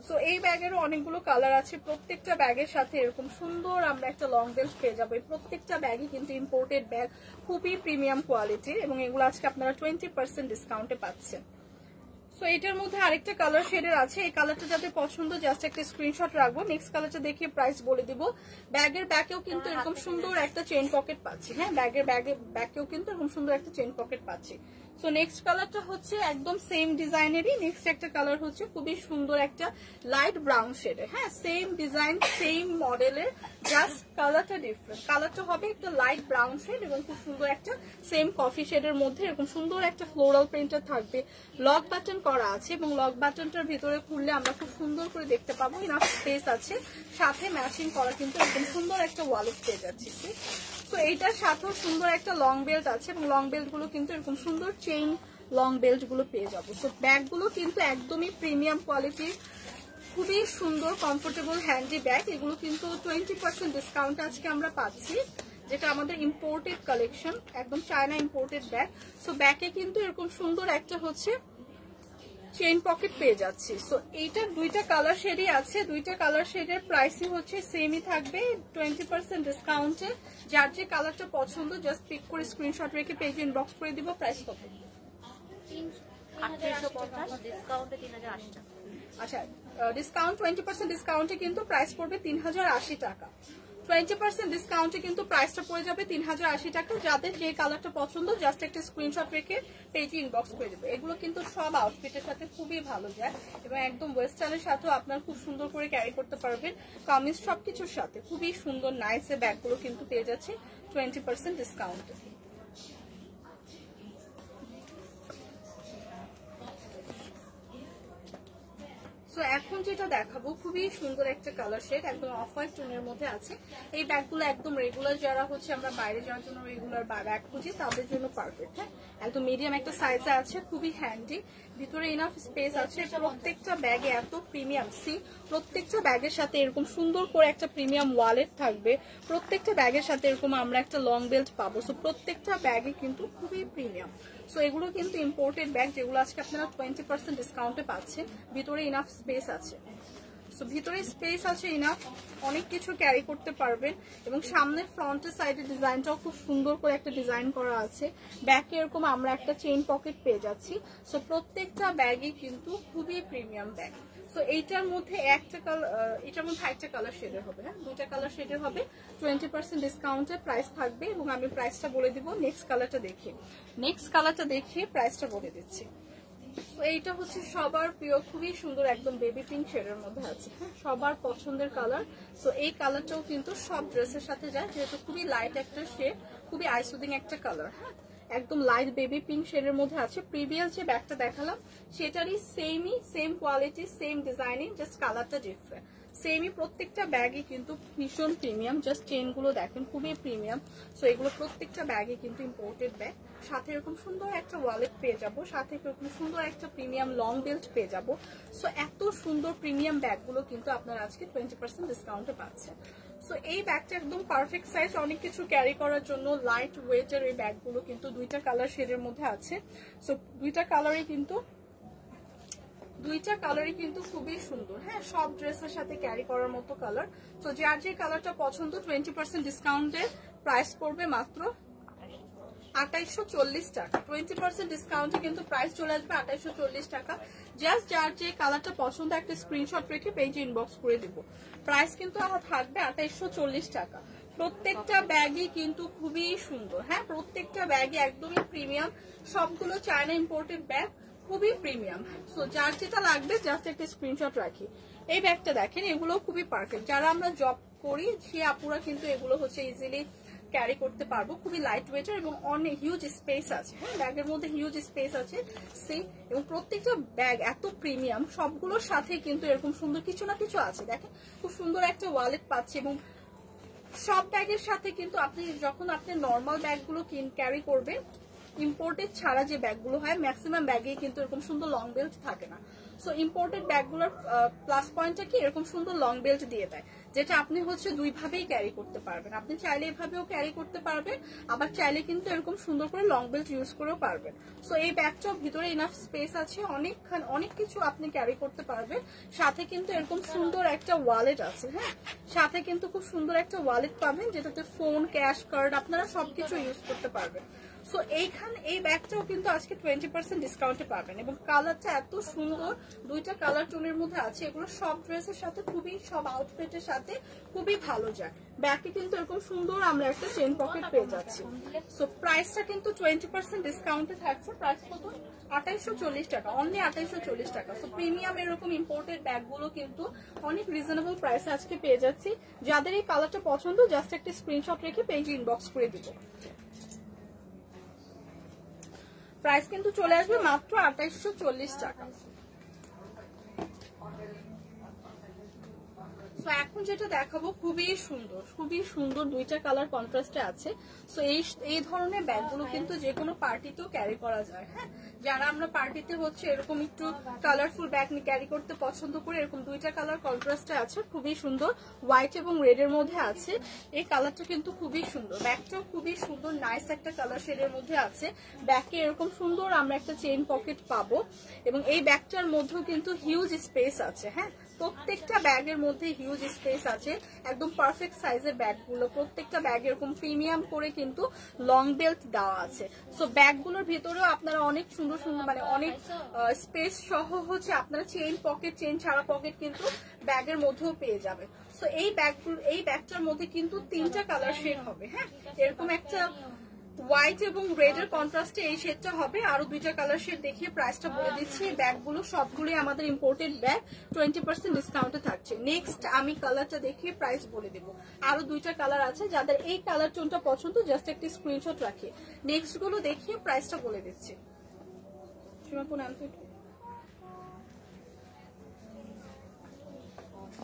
সো এই ব্যাগেরও অনেকগুলো কালার আছে, প্রত্যেকটা ব্যাগের সাথে এরকম সুন্দর আমরা একটা লং বেল্ট পেয়ে যাবো। প্রত্যেকটা ব্যাগই কিন্তু ইম্পোর্টেড ব্যাগ, খুবই প্রিমিয়াম কোয়ালিটির, এবং এগুলো আজকে আপনারা 20% ডিসকাউন্টে পাচ্ছেন। সো এটার মধ্যে আরেকটা কালার শেডের আছে, এই কালারটা যাদের পছন্দ জাস্ট একটা স্ক্রিনশট রাখবো। নেক্সট কালারটা দেখিয়ে প্রাইস বলে দিব। ব্যাগের ব্যাকেও কিন্তু এরকম সুন্দর একটা চেইন পকেট পাচ্ছি। হ্যাঁ, ব্যাকেও কিন্তু এরকম সুন্দর একটা চেইন পকেট পাচ্ছি। সো নেক্সট কালারটা হচ্ছে একদম সেম ডিজাইনেরই, নেক্সট একটা কালার হচ্ছে খুবই সুন্দর একটা লাইট ব্রাউন শেডের। হ্যাঁ, সেম ডিজাইন, সেম মডেলের, জাস্ট কালারটা ডিফারেন্ট। কালারটা হবে একটা লাইট ব্রাউন শেড, এবং খুব সুন্দর একটা সেম কফি শেডের মধ্যে এরকম সুন্দর একটা ফ্লোরাল প্রিন্টার থাকবে। লক বাটন করা আছে, এবং লক বাটনটার ভিতরে খুললে আমরা খুব সুন্দর করে দেখতে পাবো, ইনাফ স্পেস আছে। সাথে ম্যাচিং করা কিন্তু এরকম সুন্দর একটা ওয়ালেট পেয়ে যাচ্ছি। তো এইটার সাথেও সুন্দর একটা লং বেল্ট আছে, এবং লং বেল্ট গুলো কিন্তু এরকম সুন্দর চেইন লং বেল্ট গুলো পেয়ে যাবো। তো ব্যাগগুলো কিন্তু একদমই প্রিমিয়াম কোয়ালিটির, খুবই সুন্দর কমফোর্টেবল হ্যান্ডি ব্যাগ। এগুলো কিন্তু 20% ডিসকাউন্ট আজকে আমরা পাচ্ছি, যেটা আমাদের ইম্পোর্টেড কালেকশন, একদম চায়না ইম্পোর্টেড ব্যাগ। সো ব্যাগে কিন্তু এরকম সুন্দর একটা হচ্ছে চেইন পকেট পেয়ে যাচ্ছি। সো এইটার দুইটা কালার শেডই আছে, দুইটা কালার শেডের প্রাইসই হচ্ছে সেমই থাকবে 20% ডিসকাউন্টে। যার যে কালারটা পছন্দ জাস্ট পিক করে স্ক্রিনশট রেখে পেজ ইনবক্স করে দিব। প্রাইস কত? 3850, ডিসকাউন্টে 3080 টাকা। আচ্ছা, ডিসকাউন্ট 20% ডিসকাউন্টে কিন্তু প্রাইস পড়বে 3080 টাকা। 20% ডিসকাউন্টে কিন্তু প্রাইসটা পড়ে যাবে 3080 টাকা। যাদের যে কালারটা পছন্দ জাস্ট একটা স্ক্রিনশট রেখে পেজে ইনবক্স করে দেবে। এগুলো কিন্তু সব আউটফিটের সাথে খুবই ভালো যায়, এবং একদম ওয়েস্টার্নের সাথেও আপনার খুব সুন্দর করে ক্যারি করতে পারবেন। কামিজ সবকিছুর সাথে খুবই সুন্দর নাইস এ ব্যাগগুলো কিন্তু পেয়ে যাচ্ছে 20% ডিসকাউন্টে। তো এখন যেটা দেখাবো খুবই সুন্দর একটা কালার শেড, একদম অফ হোয়াইট টোনের মধ্যে আছে। এই ব্যাগগুলো একদম রেগুলার, যারা হচ্ছে আমরা বাইরে যাওয়ার জন্য রেগুলার ব্যাগ খুঁজি তাদের জন্য পারফেক্ট। হ্যাঁ, একদম মিডিয়াম একটা সাইজে আছে, খুবই হ্যান্ডি, ভিতরে ইনাফ স্পেস আছে। প্রত্যেকটা ব্যাগে এত প্রিমিয়াম, প্রত্যেকটা ব্যাগের সাথে এরকম সুন্দর করে একটা প্রিমিয়াম ওয়ালেট থাকবে, প্রত্যেকটা ব্যাগের সাথে এরকম আমরা একটা লং বেল্ট পাবো। সো প্রত্যেকটা ব্যাগে কিন্তু খুবই প্রিমিয়াম। সো এগুলো কিন্তু ইম্পোর্টেড ব্যাগ, যেগুলো আজকে আপনারা 20% ডিসকাউন্টে পাচ্ছেন। ভিতরে ইনাফ স্পেস আছে, সো ভিতরে স্পেস আছে ইনাফ, অনেক কিছু ক্যারি করতে পারবেন। এবং সামনের ফ্রন্টের সাইডের ডিজাইনটাও খুব সুন্দর করে একটা ডিজাইন করা আছে। ব্যাগে এরকম আমরা একটা চেইন পকেট পেয়ে যাচ্ছি। সো প্রত্যেকটা ব্যাগই কিন্তু খুবই প্রিমিয়াম ব্যাগ। সো এইটার মধ্যে একটা কালার, এটার মধ্যে একটা কালার শেডের হবে। হ্যাঁ, দুইটা কালার শেডের হবে, 20% ডিসকাউন্টে প্রাইস থাকবে। এবং আমি প্রাইসটা বলে দিব নেক্সট কালারটা দেখিয়ে প্রাইসটা বলে দিচ্ছি। তো এইটা হচ্ছে সবার প্রিয়, খুবই সুন্দর, একদম বেবি পিঙ্ক শেডের মধ্যে আছে। হ্যাঁ, সবার পছন্দের কালার। সো এই কালারটাও কিন্তু সব ড্রেসের সাথে যায়, যেহেতু খুবই লাইট একটা শেড, খুবই আইসুদিং একটা কালার। হ্যাঁ, একদম লাইট বেবি পিঙ্ক শেডের মধ্যে আছে। প্রিভিয়াস যে ব্যাগটা দেখালাম সেটারই same quality, same designing, just কালারটা ডিফারেন্ট। সেমই প্রত্যেকটা ব্যাগই কিন্তু ভীষণ প্রিমিয়াম। জাস্ট চেনগুলো দেখেন খুবই প্রিমিয়াম। সো এগুলো প্রত্যেকটা ব্যাগই কিন্তু ইম্পোর্টেড ব্যাগ। সাথে এরকম সুন্দর একটা ওয়ালেট পেয়ে যাবো, সাথে এরকম সুন্দর একটা প্রিমিয়াম লং বেল্ট পেয়ে যাবো। সো এত সুন্দর প্রিমিয়াম ব্যাগগুলো কিন্তু আপনারা আজকে 20% ডিসকাউন্টে পাচ্ছেন। সো এই ব্যাগটা একদম পারফেক্ট সাইজ, অনেক কিছু ক্যারি করার জন্য লাইট ওয়েটের এই ব্যাগগুলো কিন্তু দুইটা কালার শেডের মধ্যে আছে। সো দুইটা কালারই কিন্তু খুবই সুন্দর। হ্যাঁ, সব ড্রেসের সাথে ক্যারি করার মতো কালার। তো যার যে কালারটা পছন্দ 20% ডিসকাউন্টে প্রাইস পড়বে মাত্র 2840 টাকা। 20% ডিসকাউন্টে কিন্তু প্রাইস চলে আসবে 2840 টাকা। জাস্ট যার যে কালারটা পছন্দ একটা স্ক্রিনশট রেখে পেজে ইনবক্স করে দিব। প্রাইস কিন্তু থাকবে 2840 টাকা। প্রত্যেকটা ব্যাগই কিন্তু খুবই সুন্দর। হ্যাঁ, প্রত্যেকটা ব্যাগই একদমই প্রিমিয়াম, সবগুলো চায়না ইম্পোর্টেড ব্যাগ, খুবই প্রিমিয়াম। সো যার যেটা লাগবে জাস্ট একটা স্ক্রিনশট রাখি। এই ব্যাগটা দেখেন, এগুলো খুবই পারফেক্ট। যারা আমরা জব করি সে আপুরা কিন্তু এগুলো হচ্ছে ইজিলি ক্যারি করতে পারবো। খুবই লাইট ওয়েটের এবং অনেক হিউজ স্পেস আছে। হ্যাঁ, ব্যাগের মধ্যে হিউজ স্পেস আছে এবং প্রত্যেকটা ব্যাগ এত প্রিমিয়াম, সবগুলোর সাথে কিন্তু এরকম সুন্দর কিছু না কিছু আছে। দেখেন খুব সুন্দর একটা ওয়ালেট পাচ্ছে এবং সব ব্যাগের সাথে কিন্তু আপনি যখন আপনি নর্মাল ব্যাগগুলো ক্যারি করবেন, ইম্পোর্টেড ছাড়া যে ব্যাগগুলো হয় ম্যাক্সিমাম ব্যাগে কিন্তু এরকম সুন্দর লং বেল্ট থাকে না। সো ইম্পোর্টেড ব্যাগগুলোর প্লাস পয়েন্টটা কি, এরকম সুন্দর লং বেল্ট দিয়ে দেয়, যেটা আপনি হচ্ছে দুইভাবেই ক্যারি করতে পারবেন। আপনি চাইলে এভাবেও ক্যারি করতে পারবেন, আবার চাইলে কিন্তু এরকম সুন্দর করে লং বেল্ট ইউজ করেও পারবেন। সো এই ব্যাগটাও ভিতরে ইনাফ স্পেস আছে, অনেক কিছু আপনি ক্যারি করতে পারবেন। সাথে কিন্তু এরকম সুন্দর একটা ওয়ালেট আছে। হ্যাঁ, সাথে কিন্তু খুব সুন্দর একটা ওয়ালেট পাবেন, যেটাতে ফোন, ক্যাশ, কার্ড আপনারা সবকিছু ইউজ করতে পারবেন। সো এই ব্যাগটাও কিন্তু আজকে 20% ডিসকাউন্টে পাবেন এবং কালারটা এত সুন্দর, দুইটা কালার টোনের মধ্যে আছে। এগুলো সব ড্রেসের সাথে সব আউটফিটের সাথে খুবই ভালো যায়। ব্যাগে কিন্তু এরকম সুন্দর আমরা একটা চেন পকেট পেয়ে যাচ্ছি। সো প্রাইসটা কিন্তু 20% ডিসকাউন্টে থাকছে। প্রাইস কত? 2840 টাকা, অনলি 2840 টাকা। সো প্রিমিয়াম এরকম ইম্পোর্টেড ব্যাগগুলো কিন্তু অনেক রিজনেবল প্রাইসে আজকে পেয়ে যাচ্ছি। যাদের এই কালারটা পছন্দ জাস্ট একটা স্ক্রিনশট রেখে পেজে ইনবক্স করে দিব। প্রাইস কিন্তু চলে আসবে মাত্র 2840 টাকা। এখন যেটা দেখাবো খুবই সুন্দর দুইটা কালার কন্ট্রাস্টে আছে। সো এই ধরনের ব্যাগগুলো কিন্তু যে কোনো পার্টিতেও ক্যারি করা যায়। হ্যাঁ, যারা আমরা পার্টিতে হচ্ছে এরকম একটু কালারফুল ব্যাগ ক্যারি করতে পছন্দ করি, এরকম দুইটা কালার কন্ট্রাস্টে আছে, খুবই সুন্দর। হোয়াইট এবং রেড এর মধ্যে আছে। এই কালারটা কিন্তু খুবই সুন্দর, ব্যাগটাও খুবই সুন্দর, নাইস একটা কালার শেডের মধ্যে আছে। ব্যাগে এরকম সুন্দর আমরা একটা চেইন পকেট পাবো এবং এই ব্যাগটার মধ্যেও কিন্তু হিউজ স্পেস আছে। হ্যাঁ, প্রত্যেকটা ব্যাগের মধ্যে হিউজ স্পেস আছে, একদম পারফেক্ট সাইজের ব্যাগগুলো। প্রত্যেকটা ব্যাগ এরকম প্রিমিয়াম করে কিন্তু লং বেল্ট দেওয়া আছে। সো ব্যাগগুলোর ভিতরেও আপনারা অনেক সুন্দর মানে অনেক স্পেস সহ হচ্ছে আপনারা চেইন ছাড়া পকেট কিন্তু ব্যাগের মধ্যেও পেয়ে যাবে। সো এই ব্যাগটার মধ্যে কিন্তু 3টা কালার শেড হবে। হ্যাঁ, এরকম একটা হোয়াইট এবং রেড এর কন্ট্রাস্টে এই শেডটা হবে। আরো 2টা কালার শেড দেখিয়ে প্রাইসটা বলে দিচ্ছি। ব্যাগগুলো সবগুলোই আমাদের ইম্পোর্টেড ব্যাগ, 20% ডিসকাউন্টে থাকছে। নেক্সট আমি কালারটা দেখিয়ে প্রাইস বলে দেবো। আরো 2টা কালার আছে, যাদের এই কালার টোনটা পছন্দ জাস্ট একটা স্ক্রিনশট রাখি। নেক্সট গুলো দেখিয়ে প্রাইসটা বলে দিচ্ছি।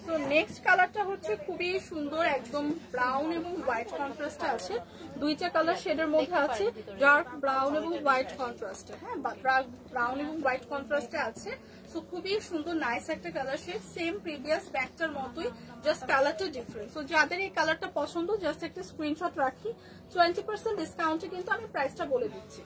তো নেক্সট কালারটা হচ্ছে খুবই সুন্দর, একদম ব্রাউন এবং হোয়াইট কন্ট্রাস্টে আছে। 2টা কালার শেডের মধ্যে আছে, ডার্ক ব্রাউন এবং হোয়াইট কন্ট্রাস্টে। হ্যাঁ, ব্রাউন এবং হোয়াইট কন্ট্রাস্টে আছে। সো খুবই সুন্দর, নাইস একটা কালার শেড, সেম প্রিভিয়াস ব্যাগটার মতোই, জাস্ট কালারটা ডিফারেন্ট। সো যাদের এই কালারটা পছন্দ জাস্ট একটা স্ক্রিনশট রাখি। 20% ডিসকাউন্টে কিন্তু আমি প্রাইসটা বলে দিচ্ছি।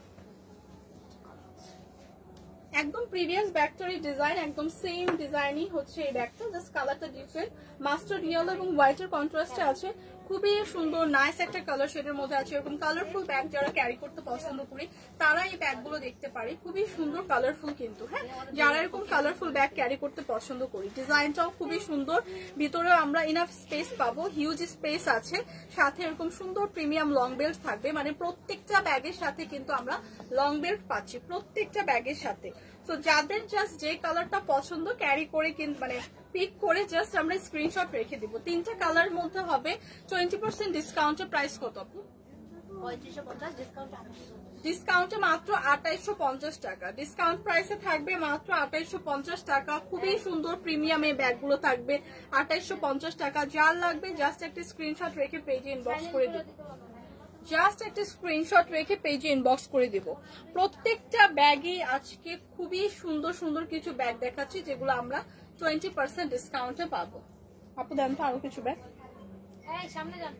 একদম প্রিভিয়াস ব্যাগটারই ডিজাইন, একদম সেম ডিজাইনই হচ্ছে এই ব্যাগটা, জাস্ট কালারটা ডিফারেন্ট। মাস্টার্ড ইয়েলো এবং হোয়াইটের কন্ট্রাস্টে আছে, খুবই সুন্দর নাইস একটা কালার শেডের মধ্যে আছে। এরকম কালারফুল ব্যাগ যারা ক্যারি করতে পছন্দ করি তারা এই ব্যাগগুলো দেখতে পারে, খুবই সুন্দর কালারফুল কিন্তু। হ্যাঁ, যারা এরকম কালারফুল ব্যাগ ক্যারি করতে পছন্দ করি, ডিজাইনটাও খুবই সুন্দর। ভিতরে আমরা ইনাফ স্পেস পাবো, হিউজ স্পেস আছে। সাথে এরকম সুন্দর প্রিমিয়াম লং বেল্ট থাকবে, মানে প্রত্যেকটা ব্যাগের সাথে কিন্তু আমরা লং বেল্ট পাচ্ছি প্রত্যেকটা ব্যাগের সাথে। তো যাদের জাস্ট যে কালারটা পছন্দ ক্যারি করে কিন্তু মানে পিক করে জাস্ট আমরা স্ক্রিনশট রেখে দিব। 3টা কালার মধ্যে হবে 20% ডিসকাউন্টের প্রাইস কত আপু? 3550 ডিসকাউন্ট ডিসকাউন্টে মাত্র 2850 টাকা, ডিসকাউন্ট প্রাইসে থাকবে মাত্র 2850 টাকা। খুবই সুন্দর প্রিমিয়াম এই ব্যাগগুলো থাকবে 2850 টাকা। যার লাগবে জাস্ট একটা স্ক্রিনশট রেখে পেজে ইনবক্স করে দিব, জাস্ট একটা স্ক্রিনশট রেখে পেজে ইনবক্স করে দিব। প্রত্যেকটা ব্যাগই আজকে খুবই সুন্দর সুন্দর কিছু ব্যাগ দেখাচ্ছি যেগুলো আমরা 20% ডিসকাউন্টে পাবো। আপু দেন তো আরো কিছু ব্যাগ, সামনে যান।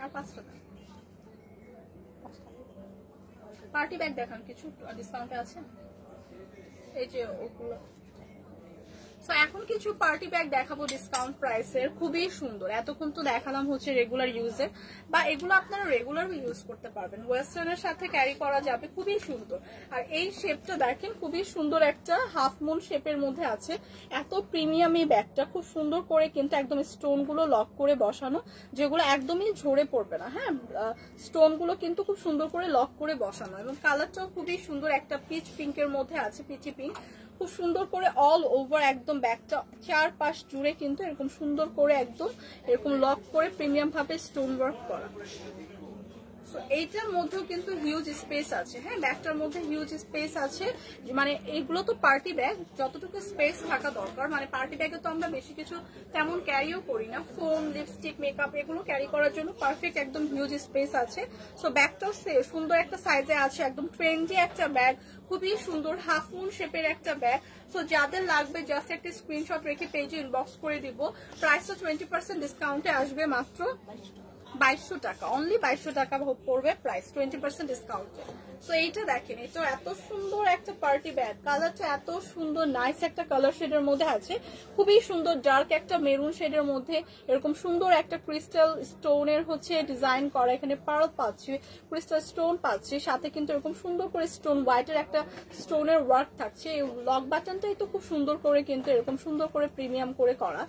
আর 5 টাকা পার্টি ব্যাগ দেখান, কিছু ডিসকাউন্টে আছে এই যে ওগুলো। সো এখন কিছু পার্টি ব্যাগ দেখাবো ডিসকাউন্ট প্রাইসের, খুবই সুন্দর। এতক্ষণ তো দেখালাম হচ্ছে রেগুলার ইউজের, বা এগুলো আপনারা রেগুলার ইউজ করতে পারবেন, ওয়েস্টার্নের সাথে ক্যারি করা যাবে, খুবই সুন্দর। আর এই শেপটা দেখেন, খুবই সুন্দর একটা হাফ মুন শেপের মধ্যে আছে। এত প্রিমিয়াম এই ব্যাগটা, খুব সুন্দর করে কিন্তু একদম স্টোন গুলো লক করে বসানো, যেগুলো একদমই ঝরে পড়বে না। হ্যাঁ, স্টোন গুলো কিন্তু খুব সুন্দর করে লক করে বসানো, এবং কালারটাও খুবই সুন্দর, একটা পিচ পিঙ্কের মধ্যে আছে, পিচি পিঙ্ক। খুব সুন্দর করে অল ওভার একদম ব্যাগটা চারপাশ জুড়ে কিন্তু এরকম সুন্দর করে একদম এরকম লক করে প্রিমিয়াম ভাবে স্টোন ওয়ার্ক করা। এইটার মধ্যেও কিন্তু হিউজ স্পেস আছে। হ্যাঁ, ব্যাগটার মধ্যে হিউজ স্পেস আছে, মানে এইগুলো তো পার্টি ব্যাগ, যতটুকু স্পেস থাকা দরকার। মানে পার্টি ব্যাগে তো আমরা বেশি কিছু তেমন ক্যারিও করি না, ফোন, লিপস্টিক, মেকআপ এগুলো ক্যারি করার জন্য পারফেক্ট একদম হিউজ স্পেস আছে। সো ব্যাগটাও সুন্দর একটা সাইজে আছে, একদম ট্রেন্ডি একটা ব্যাগ, খুবই সুন্দর হাফ মুন শেপের একটা ব্যাগ। সো যাদের লাগবে জাস্ট একটা স্ক্রিনশট রেখে পেজে ইনবক্স করে দিব। প্রাইসটা 20% ডিসকাউন্টে আসবে মাত্র 2200 টাকা, অনলি 2200 টাকা পড়বে প্রাইস 20% ডিসকাউন্টে। সো এইটা দেখেন, এটা এত সুন্দর একটা পার্টি ব্যাগ, কালারটা এত সুন্দর, নাইস একটা কালার শেডের মধ্যে আছে, খুবই সুন্দর ডার্ক একটা মেরুন শেডের মধ্যে এরকম সুন্দর একটা ক্রিস্টাল স্টোনের হচ্ছে ডিজাইন করা। এখানে পার্ল পাচ্ছি, ক্রিস্টাল স্টোন পাচ্ছি, সাথে কিন্তু এরকম সুন্দর করে স্টোন হোয়াইটের একটা স্টোনের ওয়ার্ক থাকছে। এই লক বাটনটাই তো খুব সুন্দর করে কিন্তু এরকম সুন্দর করে প্রিমিয়াম করে করা।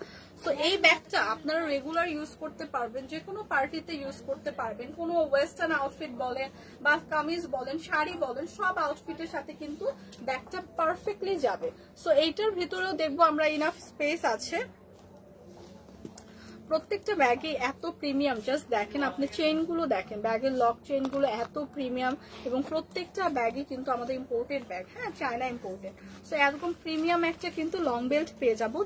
সো এই ব্যাগটা আপনারা রেগুলার ইউজ করতে পারবেন, যে কোনো পার্টিতে ইউজ করতে পারবেন, কোনো ওয়েস্টার্ন আউটফিট বলেন বা কামিজ বলেন, শাড়ি বলেন, সব আউটফিটের সাথে কিন্তু ব্যাগটা পারফেক্টলি যাবে। সো এইটার ভিতরেও দেখবো আমরা ইনাফ স্পেস আছে। প্রত্যেকটা ব্যাগে এত প্রিমিয়াম, জাস্ট দেখেন আপনি চেইন গুলো দেখেন, ব্যাগের লক চেইন গুলো এত প্রিমিয়াম, এবং প্রত্যেকটা ব্যাগে কিন্তু আমাদের ইম্পোর্টেড ব্যাগ, হ্যাঁ চায়না ইম্পোর্টেড। সো এরকম প্রিমিয়াম একটা কিন্তু লং বেল্ট পেয়ে যাবো,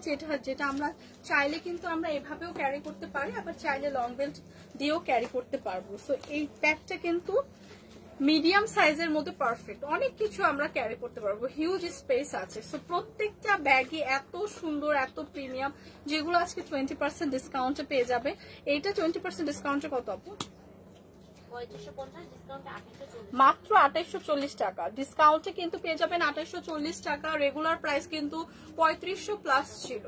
যেটা আমরা চাইলে কিন্তু আমরা এভাবেও ক্যারি করতে পারি, আবার চাইলে লং বেল্ট দিয়েও ক্যারি করতে পারবো। সো এই ব্যাগটা কিন্তু মিডিয়াম সাইজের মধ্যে পারফেক্ট, অনেক কিছু আমরা ক্যারি করতে পারবো, হিউজ স্পেস আছে। সো প্রত্যেকটা ব্যাগই এত সুন্দর, এত প্রিমিয়াম, যেগুলো আজকে 20% ডিসকাউন্টে পেয়ে যাবে। এইটা 20% ডিসকাউন্টে কত আপু? মাত্র 2840 টাকা, ডিসকাউন্টে কিন্তু পেয়ে যাবেন 2840 টাকা। রেগুলার প্রাইস কিন্তু 3500 প্লাস ছিল,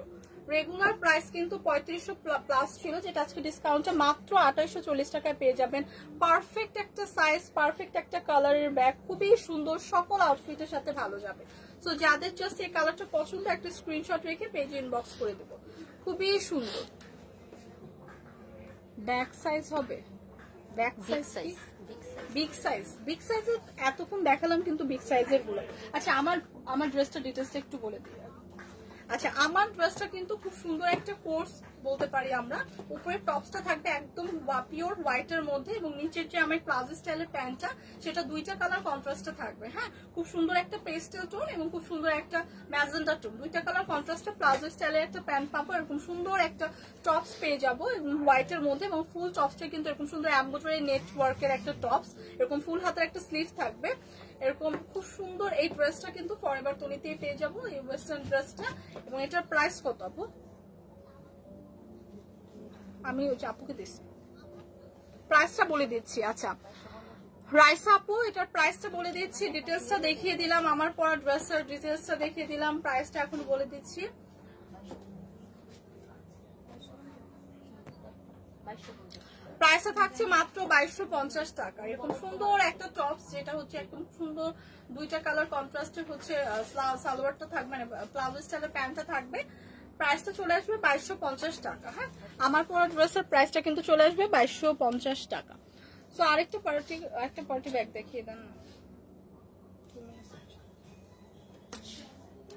রেগুলার প্রাইস কিন্তু 3500 প্লাস ছিল, যেটা আজকে ডিসকাউন্টে মাত্র 2840 টাকায় পেয়ে যাবেন। পারফেক্ট একটা সাইজ, পারফেক্ট একটা কালারের ব্যাগ, খুবই সুন্দর, সকল আউটফিটের সাথে ভালো যাবে। সো যাদের জাস্ট এই কালারটা পছন্দ, একটা স্ক্রিনশট রেখে পেজে ইনবক্স করে দেবো। খুবই সুন্দর ব্যাগ সাইজ হবে, bag size big size, big সাইজের এতক্ষণ দেখালাম কিন্তু বিগ সাইজের গুলো। আচ্ছা, আমার ড্রেসটা ডিটেলসটা একটু বলে দিই। আচ্ছা, আমার ড্রেসটা কিন্তু খুব সুন্দর একটা কোর্স বলতে পারি আমরা। উপরে টপসটা থাকবে একদম পিওর হোয়াইটের মধ্যে, এবং নিচের যে আমার প্লাজো স্টাইলের প্যান্টটা, সেটা দুইটা কালার কন্ট্রাস্টে থাকবে। হ্যাঁ, খুব সুন্দর একটা পেস্টেল টোন এবং খুব সুন্দর একটা ম্যাজেন্টা টোন, দুইটা কালার কন্ট্রাস্টে প্লাজো স্টাইলের একটা প্যান্ট পাবো। এরকম সুন্দর একটা টপস পেয়ে যাবো এবং হোয়াইটের মধ্যে, এবং ফুল টপসটা কিন্তু এরকম সুন্দর এমব্রয়ডারি নেটওয়ার্কের একটা টপস, এরকম ফুল হাতের একটা স্লিভ থাকবে। এরকম খুব সুন্দর এই ড্রেসটা কিন্তু ফরএভার তনিতে পেয়ে যাবো, এই ওয়েস্টার্ন ড্রেসটা। এবং এটার প্রাইস কত আপু? আমি ওই আপুকে দিচ্ছি, প্রাইসটা বলে দিচ্ছি। আচ্ছা রাইসা আপু, এটার প্রাইসটা বলে দিচ্ছি, ডিটেলসটা দেখিয়ে দিলাম, আমার পরা ড্রেসের ডিটেলসটা দেখিয়ে দিলাম, প্রাইসটা এখন বলে দিচ্ছি। প্রাইসটা থাকছে মাত্র 2250 টাকা। এরকম সুন্দর একটা টপস, যেটা হচ্ছে একদম সুন্দর দুইটা কালার কন্ট্রাস্টের হচ্ছে সালোয়ারটা থাকবে, মানে প্লাজো স্টাইলের প্যান্টটা থাকবে। প্রাইসটা চলে আসবে 2250 টাকা। হ্যাঁ, আমার পরা ড্রেসের প্রাইসটা কিন্তু চলে আসবে 2250 টাকা। সো আরেকটা পার্টি ব্যাগ দেখিয়ে দেন।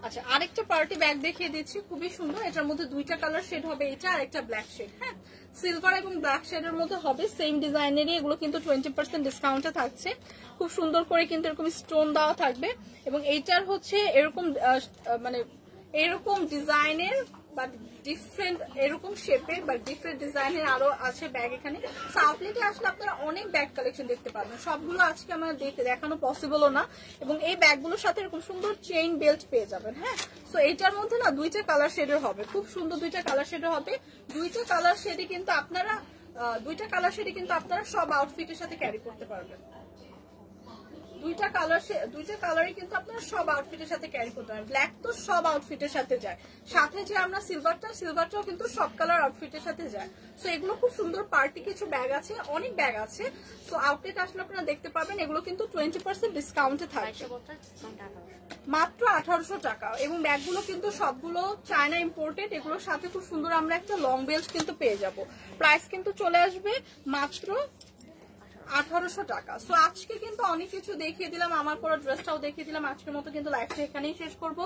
আচ্ছা, আরেকটা পার্টি ব্যাগ দেখিয়ে দিচ্ছি, খুবই সুন্দর। এটার মধ্যে দুইটা কালার শেড হবে, এটা আর একটা ব্ল্যাক শেড। হ্যাঁ, সিলভার এবং ব্ল্যাক শেডের মধ্যে হবে, সেম ডিজাইনেরই। এগুলো কিন্তু 20% ডিসকাউন্টে থাকছে। খুব সুন্দর করে কিন্তু এরকম স্টোন দেওয়া থাকবে, এবং এইটার হচ্ছে এরকম মানে এরকম ডিজাইনের বা ডিফারেন্ট এরকম শেপের বা ডিফারেন্ট ডিজাইনের আরো আছে ব্যাগ এখানে। আউটলেটে আসলে আপনারা অনেক ব্যাগ কালেকশন দেখতে পাবেন, সবগুলো আজকে আমার দেখানো পসিবলও না। এবং এই ব্যাগগুলোর সাথে এরকম সুন্দর চেইন বেল্ট পেয়ে যাবেন। হ্যাঁ, তো এইটার মধ্যে না দুইটা কালার শেডের হবে, খুব সুন্দর দুইটা কালার শেডের হবে। দুইটা কালার শেডে কিন্তু আপনারা সব আউটফিটের সাথে ক্যারি করতে পারবেন। দুইটা কালারই কিন্তু আপনারা সব আউটফিটের সাথে ক্যারি করতে পারেন। ব্ল্যাক তো সব আউটফিটের সাথে যায়, সাথে যে আমরা সিলভারটাও কিন্তু সব কালার আউটফিটের সাথে যায়। সো এগুলো খুব সুন্দর পার্টি কিছু ব্যাগ আছে, অনেক ব্যাগ আছে। সো আউটলেট আসলে আপনারা দেখতে পাবেন, এগুলো কিন্তু 20% ডিসকাউন্টে থাকবে, মাত্র 1800 টাকা। এবং ব্যাগগুলো কিন্তু সবগুলো চায়না ইম্পোর্টেড। এগুলোর সাথে খুব সুন্দর আমরা একটা লং বেল্ট কিন্তু পেয়ে যাব। প্রাইস কিন্তু চলে আসবে মাত্র 1800 টাকা। সো আজকে কিন্তু অনেক কিছু দেখিয়ে দিলাম, আমার পরা ড্রেসটাও দেখিয়ে দিলাম। আজকের মতো কিন্তু লাইভটা এখানেই শেষ করবো।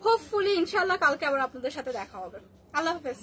হোপফুলি ইনশাল্লাহ কালকে আবার আপনাদের সাথে দেখা হবে। আল্লাহ হাফেজ।